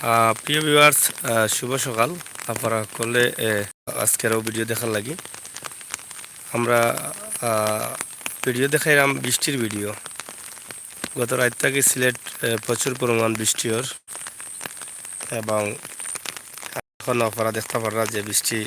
প্রিয় ভিউয়ার্স, শুভ সকাল। আপনারা করলে আজকেরও ভিডিও দেখার লাগি আমরা ভিডিও দেখাইলাম বৃষ্টির ভিডিও। গত রাত থেকে সিলেট প্রচুর পরিমাণ বৃষ্টি ওর, এবং এখন আপনারা দেখতে পারা যে বৃষ্টি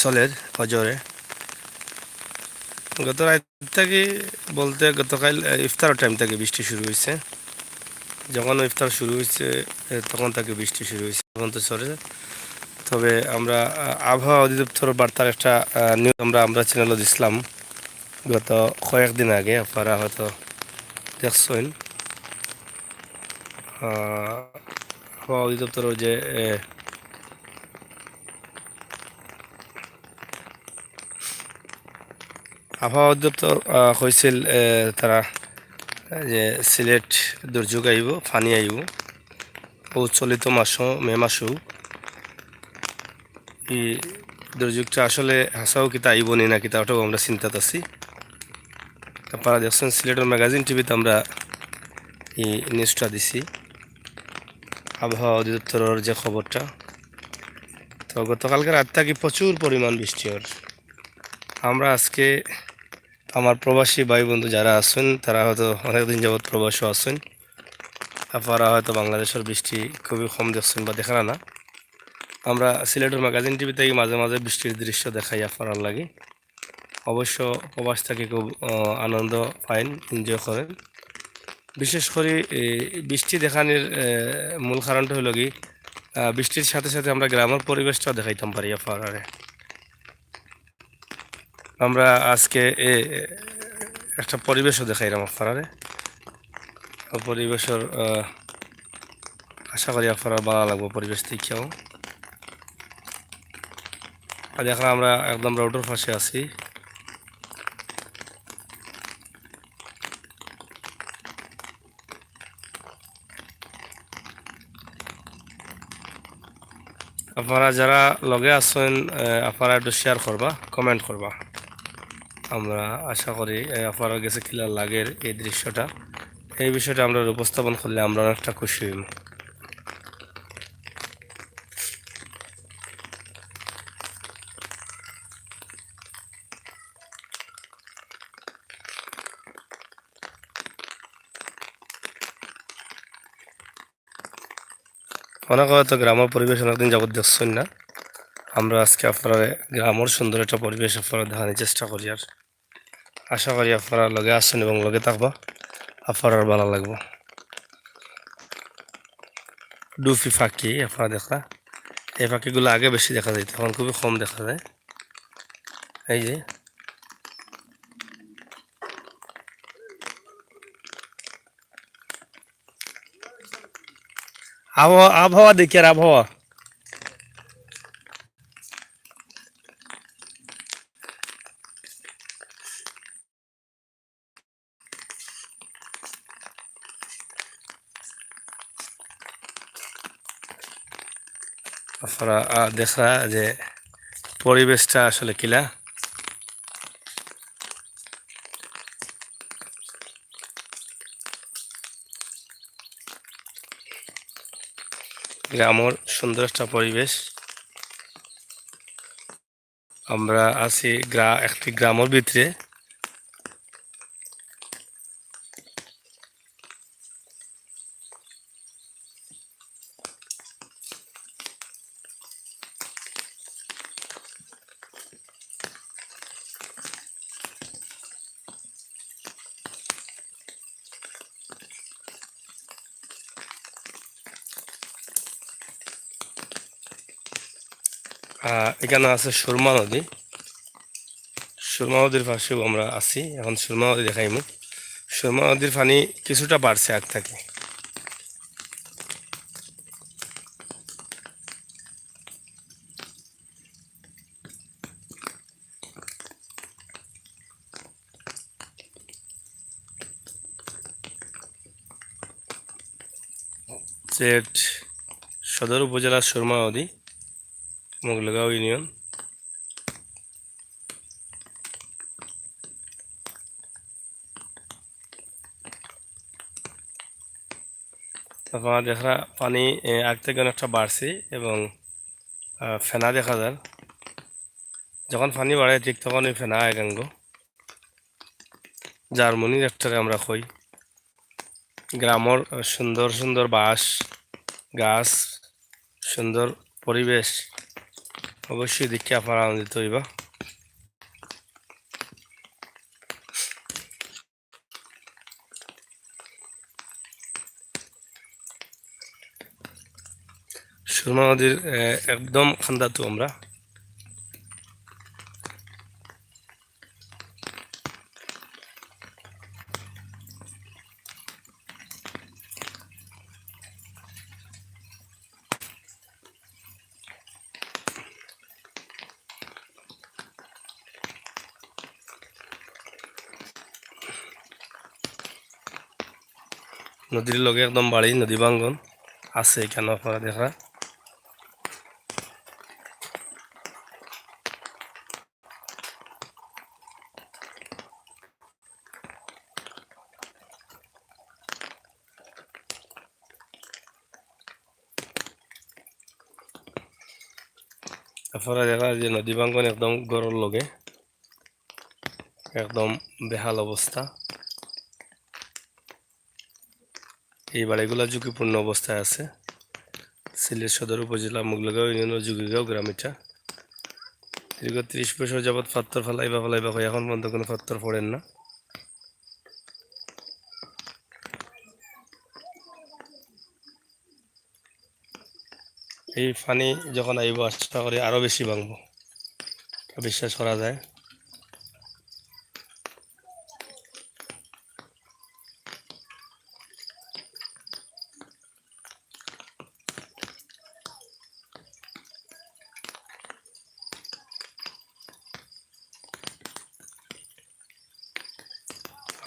চলের অজরে। গত রাত থেকে বলতে গতকাল ইফতারের টাইম থেকে বৃষ্টি শুরু হয়েছে। যখন ইফতার শুরু হয়েছে তখন থেকে বৃষ্টি শুরু হয়েছে, তখন তো চলে। তবে আমরা আবহাওয়া অধিদপ্তর বার্তার একটা নিউজ আমরা চ্যানেলে দিছিলাম গত কয়েকদিন আগে। আপনারা হয়তো দেখছেন আবহাওয়া অধিদপ্তরের যে আবহাওয়া অধিদপ্তর হয়েছিল তারা যে সিলেট দুর্যোগ আইব, ফানি আইব ও চলিত মাসও মে মাসও। এই দুর্যোগটা আসলে হাসাও কিতা আইব নি না কিতা, ওটাও আমরা চিন্তাত আছি। আপনারা দেখছেন সিলেটের ম্যাগাজিন টিভিতে আমরা এই নিউজটা দিছি, আবহাওয়া অধিদপ্তরের যে খবরটা। তো গতকালকে রাত থেকে প্রচুর পরিমাণ বৃষ্টি ওর। আমরা আজকে আমার প্রবাসী ভাই বন্ধু যারা আছেন তারা হয়তো অনেকদিন যাবৎ প্রবাসও আছেন, আপনারা হয়তো বাংলাদেশের বৃষ্টি খুবই কম দেখছেন বা দেখান না। আমরা সিলেটের ম্যাগাজিন টিভিতে মাঝে মাঝে বৃষ্টির দৃশ্য দেখাই আপনার লাগে। অবশ্য প্রবাস থেকে খুব আনন্দ পাইন, এনজয় করেন। বিশেষ করে বৃষ্টি দেখানোর মূল কারণটা হলো কি, বৃষ্টির সাথে সাথে আমরা গ্রামের পরিবেশটাও দেখাইতাম পারি আপনারে। আমরা আজকে একটা পরিবেশও দেখাইলাম আপনারে। পরিবেশের আশা করি আপনারা ভালো লাগবো পরিবেশ দেখেও। দেখলাম আমরা একদম রোডের পাশে আছি। আপনারা যারা লগে আছেন আপনারা একটু শেয়ার করবা, কমেন্ট করবা। আমরা আশা করি আপনারা গেছে কিলার লাগের এই দৃশ্যটা, এই বিষয়টা আমরা উপস্থাপন করলে আমরা অনেকটা খুশি হইব। অনেক হয়তো গ্রামের পরিবেশ অনেকদিন যাবত দেখছেন না। আমরা আজকে আপনারা গ্রামের সুন্দর একটা পরিবেশ আপনারা দেখানোর চেষ্টা করি, আর আশা করি আপনারা লগে আসছেন এবং লগে থাকবা, আপনার ভালো লাগবো। ডুফি পাখি আপনারা দেখা, এই পাখিগুলো আগে বেশি দেখা যায়, এখন খুবই কম দেখা যায়। এই যে আবহাওয়া, আবহাওয়া দেখি আর আবহাওয়া। আপনারা দেখা যে পরিবেশটা আসলে কিলা। গ্রামের সুন্দর একটা পরিবেশ। আমরা আছি একটি গ্রামের ভিতরে। এখানে আছে সুরমা নদী। সুরমা নদীর পাশেও আমরা আছি, এখন সুরমা নদী দেখাইমু। সুরমা নদীর পানি কিছুটা বাড়ছে আগ থেকে। সিলেট সদর উপজেলার সুরমা নদী, মোগলগাঁও ইউনিয়ন। আপনারা দেখা পানি আগ থেকে অনেকটা বাড়ছে এবং ফেনা দেখা যায়। যখন পানি বাড়ে ঠিক তখন ওই ফেনা একাঙ্গ জার্মানির একটারে আমরা কই। গ্রামের সুন্দর সুন্দর বাঁশ গাছ, সুন্দর পরিবেশ অবশ্যই দেখে আপনারা আনন্দিত হইবা। সুরমা নদীর একদম খান্দাতো আমরা। নদীর লগে একদম বাড়ি নদী বাঙ্গন আছে এখানে আপনারা দেখা। আপনারা দেখা যে নদী বাঙ্গন একদম গড়ের লগে একদম বেহাল অবস্থা। এই বাড়িগুলো ঝুঁকিপূর্ণ অবস্থায় আছে। সিলেট সদর উপজেলা মুগলগাঁও ইউনিয়নের যুগিগাঁও গ্রাম এটা। দীর্ঘ 30 বছর যাবৎ পাত্তর ফেলাইবা হয়, এখন পর্যন্ত কোনো পাত্তর পড়েন না। এই পানি যখন আইব আশা করি আরো বেশি ভাঙব, বিশ্বাস করা যায়।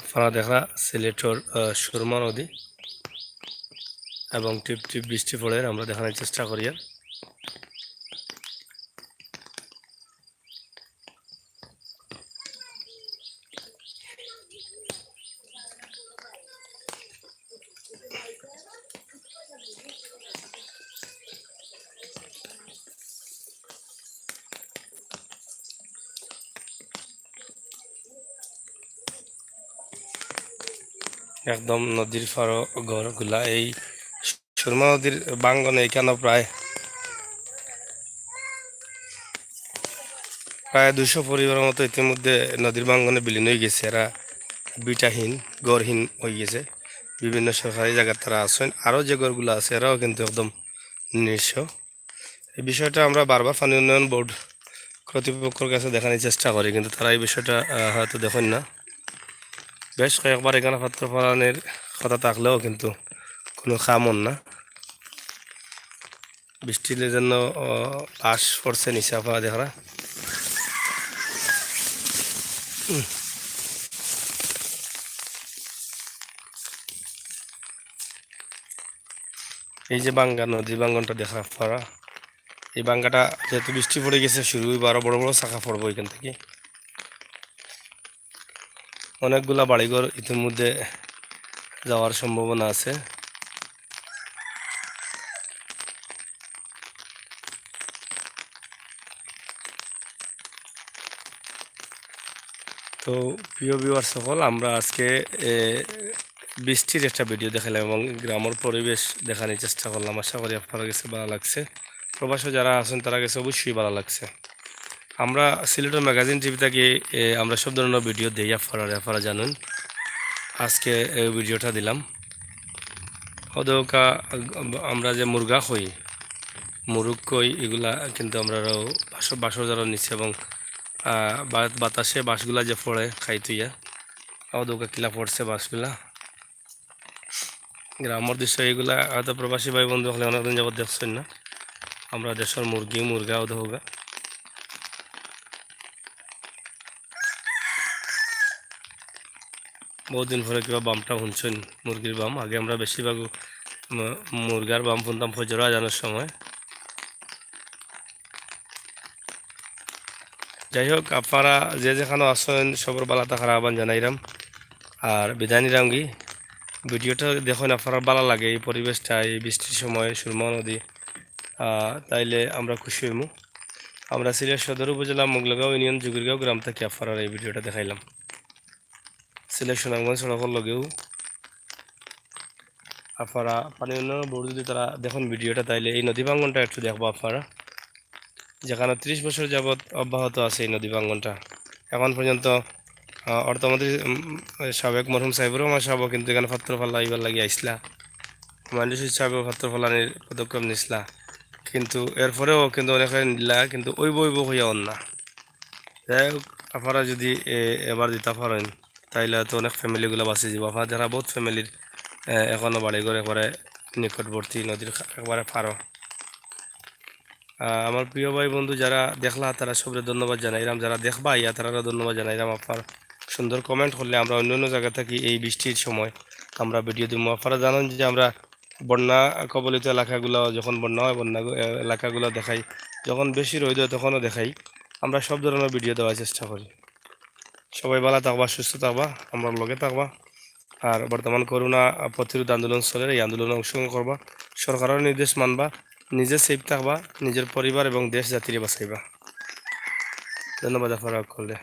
আপনারা দেখা সিলেটর সুরমা নদী এবং টিপ টিপ বৃষ্টি পড়ে আমরা দেখানোর চেষ্টা করি। একদম নদীর পাড় ঘরগুলা এই সুরমা নদীর বাঙ্গনে এখানে প্রায় 200 পরিবারের মতো ইতিমধ্যে নদীর বাঙ্গনে বিলীন হয়ে গেছে। এরা বিটাহীন গড়হীন হয়ে গেছে। বিভিন্ন সরকারি জায়গায় তারা আছেন, আরও যে ঘরগুলো আছে এরাও কিন্তু একদম নিঃস্ব। এই বিষয়টা আমরা বারবার পানি উন্নয়ন বোর্ড কর্তৃপক্ষের কাছে দেখানোর চেষ্টা করি, কিন্তু তারা এই বিষয়টা হয়তো দেখেন না। বেশ কয়েকবার এখানে পাত্র ফলানের কথা থাকলেও কিন্তু কোনো খামন না। বৃষ্টির জন্য আশ পড়ছে নিচে আপনারা দেখা। এই যে বাঙ্গা নদী বাঙ্গনটা দেখা আপনারা, এই বাঙ্গাটা যেহেতু বৃষ্টি পড়ে গেছে শুরু আরো বড় বড় শাখা পড়বো এখান থেকে। অনেকগুলা বাড়িঘর ইতিমধ্যে যাওয়ার সম্ভাবনা আছে। তো প্রিয় ভিউয়ার সকল, আমরা আজকে বৃষ্টির একটা ভিডিও দেখালাম এবং গ্রামের পরিবেশ দেখানোর চেষ্টা করলাম। আশা করি আপনার কাছে ভালো লাগছে। প্রবাসী যারা আছেন তারা কাছে অবশ্যই ভালো লাগছে। আমরা সিলেটের ম্যাগাজিন টিভি থেকে আমরা সব ধরনের ভিডিও দিই, আপনারা জানেন। আজকে এই ভিডিওটা দিলাম। ওদেরকা আমরা যে মুরগা কই মুরুগ কই এগুলা কিন্তু আমরা বাসর যারা নিচ্ছে এবং বাতাসে বাঁশগুলা যে পড়ে খাইতুইয়া ওদেরকা কিলা পড়ছে বাঁশগুলা। গ্রামের দৃশ্য এইগুলা হয়তো প্রবাসী ভাই বন্ধু হলে অনেকদিন যাবত দেখছেন না। আমরা দেশের মুরগি মুরগা ওদেরকা বহুদিন পরে কিবা বামটা শুনছেন, মুরগির বাম। আগে আমরা বেশিরভাগ মুরগার বাম শুনতাম ফজর আজানের সময়। যাই হোক, আপনারা যে যেখানে আসেন সবর বালা থাকার আহ্বান জানাইলাম আর বিদায় নিলাম কি। ভিডিওটা দেখুন আপনার ভালো লাগে এই পরিবেশটা এই বৃষ্টির সময় সুরমা নদী তাইলে আমরা খুশি হইমু। আমরা সিলেট সদর উপজেলা মোগলগাঁও ইউনিয়ন জুগিরগাঁও গ্রাম থেকে আপনার এই ভিডিওটা দেখাইলাম। সিলেট সুনামগঞ্জ সড়কের লগেও আপনারা পানি উন্নয়ন বোর্ড যদি তারা দেখুন ভিডিওটা, তাইলে এই নদী ভাঙ্গনটা একটু দেখবো আপনারা, যেখানে 30 বছর যাবৎ অব্যাহত আছে এই নদী ভাঙ্গনটা। এখন পর্যন্ত অর্থমন্ত্রী সাবেক মরহুম সাহেবুর রহমান সাহেব কিন্তু এখানে পাত্র ফাল্লা ইবার লাগি আইসলা, মহেন্দ্র সাহেব পাত্র ফাল্লানির পদক্ষেপ নিসলা, কিন্তু এরপরেও কিন্তু অনেকে নিলা, কিন্তু ওইব হইয়া অন না। যাই হোক, আপনারা যদি এবার দিতে পারেন তাইলে তো অনেক ফ্যামিলিগুলো বাঁচে যাব। আপনার যারা বহুত ফ্যামিলির এখনও বাড়ি ঘর একবারে নিকটবর্তী নদীর একবারে পারো। আমার প্রিয় ভাই বন্ধু যারা দেখলা তারা সবরে ধন্যবাদ জানাইলাম, যারা দেখবা ইয়া তারা ধন্যবাদ জানাইলাম। আপনার সুন্দর কমেন্ট করলে আমরা অন্য অন্য জায়গা থাকি এই বৃষ্টির সময় আমরা ভিডিও দিব। আপনারা জানেন যে আমরা বন্যা কবলিত এলাকাগুলো, যখন বন্যা হয় বন্যা এলাকাগুলো দেখাই, যখন বেশি রোদ হয় তখনও দেখাই। আমরা সব ধরনের ভিডিও দেওয়ার চেষ্টা করি। সবাই ভালো থাকবা, সুস্থ থাকবা, আমরা লগে থাকবা। আর বর্তমান করোনা প্রতিরোধ আন্দোলন চলে, এই আন্দোলনে অংশগ্রহণ করবা, সরকারের নির্দেশ মানবা, নিজে সেফ থাকবা, নিজের পরিবার এবং দেশ জাতিকে বাঁচাইবা। ধন্যবাদ আপনারা করলে।